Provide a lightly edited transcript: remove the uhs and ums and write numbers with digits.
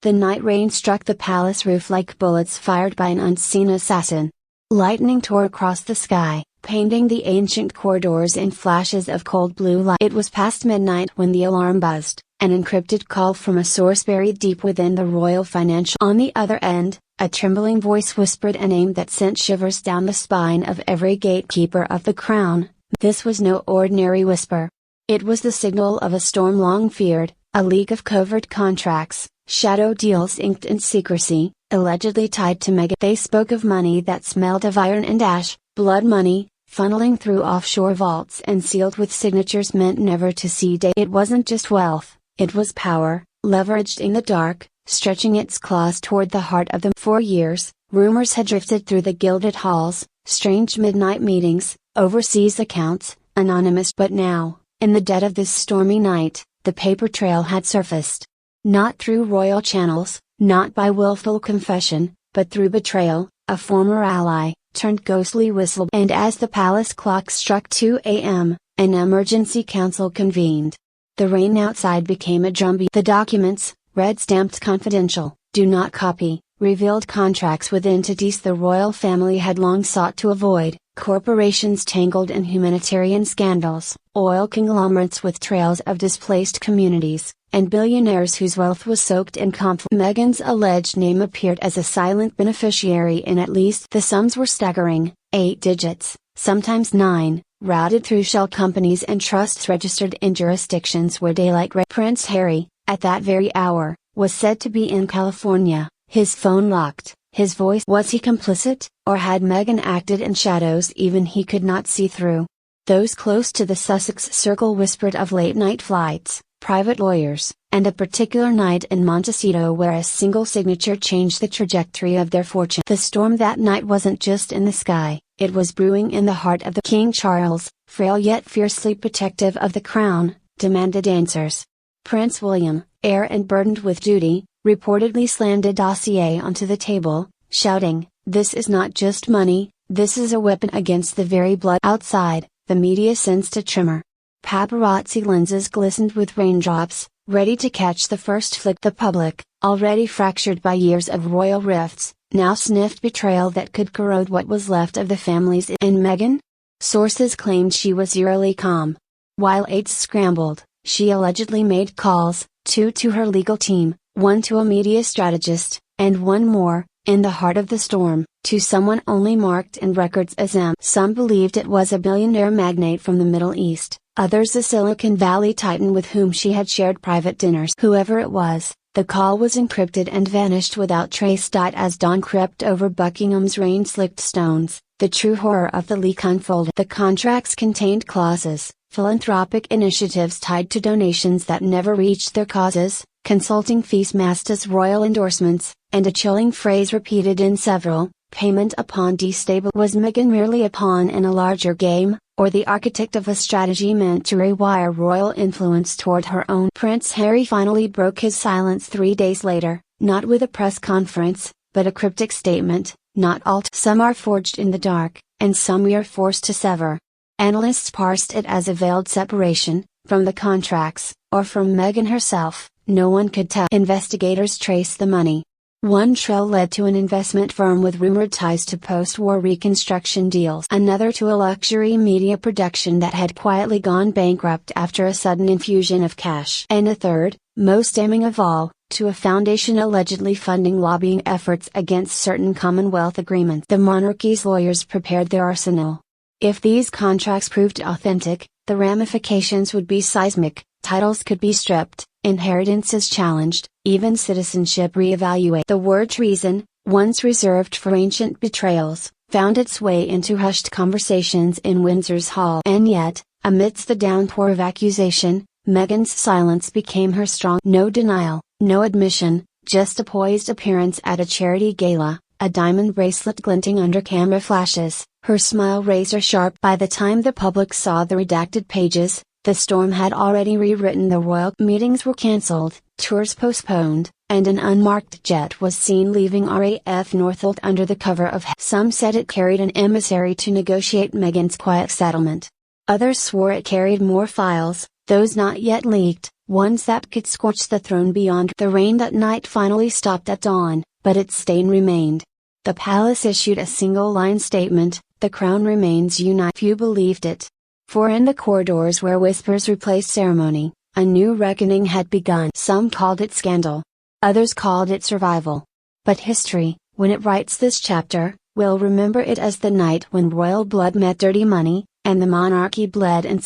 The night rain struck the palace roof like bullets fired by an unseen assassin. Lightning tore across the sky, painting the ancient corridors in flashes of cold blue light. It was past midnight when the alarm buzzed, an encrypted call from a source buried deep within the royal financial. On the other end, a trembling voice whispered a name that sent shivers down the spine of every gatekeeper of the crown. This was no ordinary whisper. It was the signal of a storm long feared, a league of covert contracts, shadow deals inked in secrecy, allegedly tied to Meghan. They spoke of money that smelled of iron and ash, blood money, funneling through offshore vaults and sealed with signatures meant never to see day. It wasn't just wealth, it was power, leveraged in the dark, stretching its claws toward the heart of them. For years, rumors had drifted through the gilded halls, strange midnight meetings, overseas accounts, anonymous. But now, in the dead of this stormy night, the paper trail had surfaced. Not through royal channels, not by willful confession, but through betrayal, a former ally, turned ghostly whistle. And as the palace clock struck 2 a.m., an emergency council convened. The rain outside became a drumbeat. The documents, red stamped confidential, do not copy, revealed contracts with entities the royal family had long sought to avoid, corporations tangled in humanitarian scandals, oil conglomerates with trails of displaced communities, and billionaires whose wealth was soaked in conflict. Meghan's alleged name appeared as a silent beneficiary in at least. The sums were staggering, 8 digits, sometimes 9, routed through shell companies and trusts registered in jurisdictions where daylight. Prince Harry, at that very hour, was said to be in California, his phone locked, his voice. Was he complicit, or had Meghan acted in shadows even he could not see through? Those close to the Sussex circle whispered of late-night flights, private lawyers, and a particular night in Montecito where a single signature changed the trajectory of their fortune. The storm that night wasn't just in the sky, it was brewing in the heart of the King. Charles, frail yet fiercely protective of the crown, demanded answers. Prince William, heir and burdened with duty, reportedly slammed a dossier onto the table, shouting, "This is not just money, this is a weapon against the very blood." Outside, the media sensed a tremor. Paparazzi lenses glistened with raindrops, ready to catch the first flick. The public, already fractured by years of royal rifts, now sniffed betrayal that could corrode what was left of the family's. And Meghan? Sources claimed she was eerily calm. While aides scrambled, she allegedly made calls, 2 to her legal team, 1 to a media strategist, and 1 more, in the heart of the storm, to someone only marked in records as M. Some believed it was a billionaire magnate from the Middle East, others a Silicon Valley titan with whom she had shared private dinners. Whoever it was, the call was encrypted and vanished without trace. As dawn crept over Buckingham's rain-slicked stones, the true horror of the leak unfolded. The contracts contained clauses, philanthropic initiatives tied to donations that never reached their causes, consulting fees masked as royal endorsements, and a chilling phrase repeated in several, payment upon destabilization. Was Meghan merely a pawn in a larger game, or the architect of a strategy meant to rewire royal influence toward her own? Prince Harry finally broke his silence 3 days later, not with a press conference, but a cryptic statement, "Not all. Some are forged in the dark, and some we are forced to sever." Analysts parsed it as a veiled separation, from the contracts, or from Meghan herself. No one could tell. Investigators traced the money. One trail led to an investment firm with rumored ties to post-war reconstruction deals. Another to a luxury media production that had quietly gone bankrupt after a sudden infusion of cash. And a third, most damning of all, to a foundation allegedly funding lobbying efforts against certain Commonwealth agreements. The monarchy's lawyers prepared their arsenal. If these contracts proved authentic, the ramifications would be seismic. Titles could be stripped, inheritances challenged, even citizenship reevaluated. The word treason, once reserved for ancient betrayals, found its way into hushed conversations in Windsor's hall. And yet, amidst the downpour of accusation, Meghan's silence became her strong. No denial, no admission, just a poised appearance at a charity gala, a diamond bracelet glinting under camera flashes, her smile razor sharp. By the time the public saw the redacted pages, the storm had already rewritten the royal. Meetings were cancelled, tours postponed, and an unmarked jet was seen leaving RAF Northolt under the cover of. Some said it carried an emissary to negotiate Meghan's quiet settlement. Others swore it carried more files, those not yet leaked, ones that could scorch the throne beyond. The rain that night finally stopped at dawn, but its stain remained. The palace issued a single-line statement, "The crown remains united." Few believed it. For in the corridors where whispers replaced ceremony, a new reckoning had begun. Some called it scandal. Others called it survival. But history, when it writes this chapter, will remember it as the night when royal blood met dirty money, and the monarchy bled and